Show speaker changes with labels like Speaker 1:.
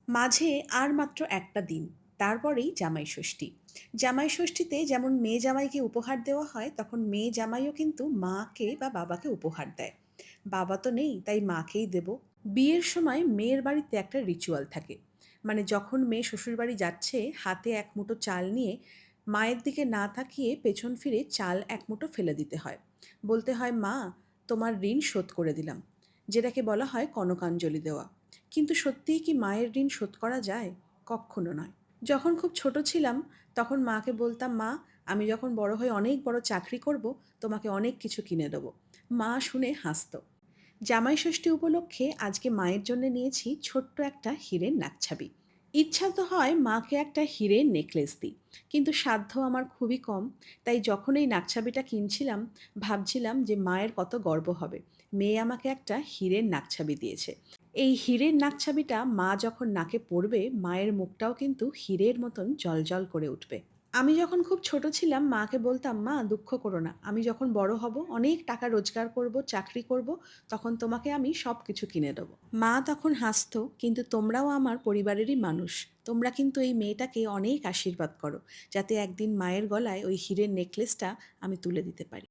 Speaker 1: মাঝে আর মাত্র একটা দিন, তারপরেই জামাই ষষ্ঠী। জামাই ষষ্ঠীতে যেমন মেয়ে জামাইকে উপহার দেওয়া হয়, তখন মেয়ে জামাইও কিন্তু মাকে বা বাবাকে উপহার দেয়। বাবা তো নেই, তাই মাকেই দেব। বিয়ের সময় মেয়ের বাড়িতে একটা রিচুয়াল থাকে। মানে যখন মেয়ে শ্বশুরবাড়ি যাচ্ছে, হাতে এক মুঠো চাল নিয়ে মায়ের দিকে না তাকিয়ে পেছন ফিরে চাল এক মুঠো ফেলে দিতে হয়। বলতে হয়, মা, তোমার ঋণ শোধ করে দিলাম, যেটাকে বলা হয় কনকাঞ্জলি দেওয়া। কিন্তু সত্যিই কি মায়ের ঋণ শোধ করা যায়? কক্ষনো নয়। যখন খুব ছোট ছিলাম, তখন মাকে বলতাম, মা, আমি যখন বড় হয়ে অনেক বড় চাকরি করব, তোমাকে অনেক কিছু কিনে দেবো। মা শুনে হাসতো। জামাই ষষ্ঠী উপলক্ষে আজকে মায়ের জন্য নিয়েছি ছোট্ট একটা হীরের নাকছাবি। ইচ্ছা তো হয় মাকে একটা হীরের নেকলেস দিই, কিন্তু সাধ্য আমার খুবই কম। তাই যখন এই নাকছাবিটা কিনছিলাম, ভাবছিলাম যে মায়ের কত গর্ব হবে, মেয়ে আমাকে একটা হীরের নাকছাবি দিয়েছে। এই হীরের নাকছাবিটা মা যখন নাকে পড়বে, মায়ের মুখটাও কিন্তু হীরের মতন জ্বলজ্বল করে উঠবে। আমি যখন খুব ছোট ছিলাম, মাকে বলতাম, মা, দুঃখ করো না, আমি যখন বড় হব, অনেক টাকা রোজগার করব, চাকরি করব, তখন তোমাকে আমি সব কিছু কিনে দেবো। মা তখন হাসতো, কিন্তু তোমরাও আমার পরিবারেরই মানুষ। তোমরা কিন্তু এই মেয়েটাকে অনেক আশীর্বাদ করো, যাতে একদিন মায়ের গলায় ওই হীরের নেকলেসটা আমি তুলে দিতে পারি।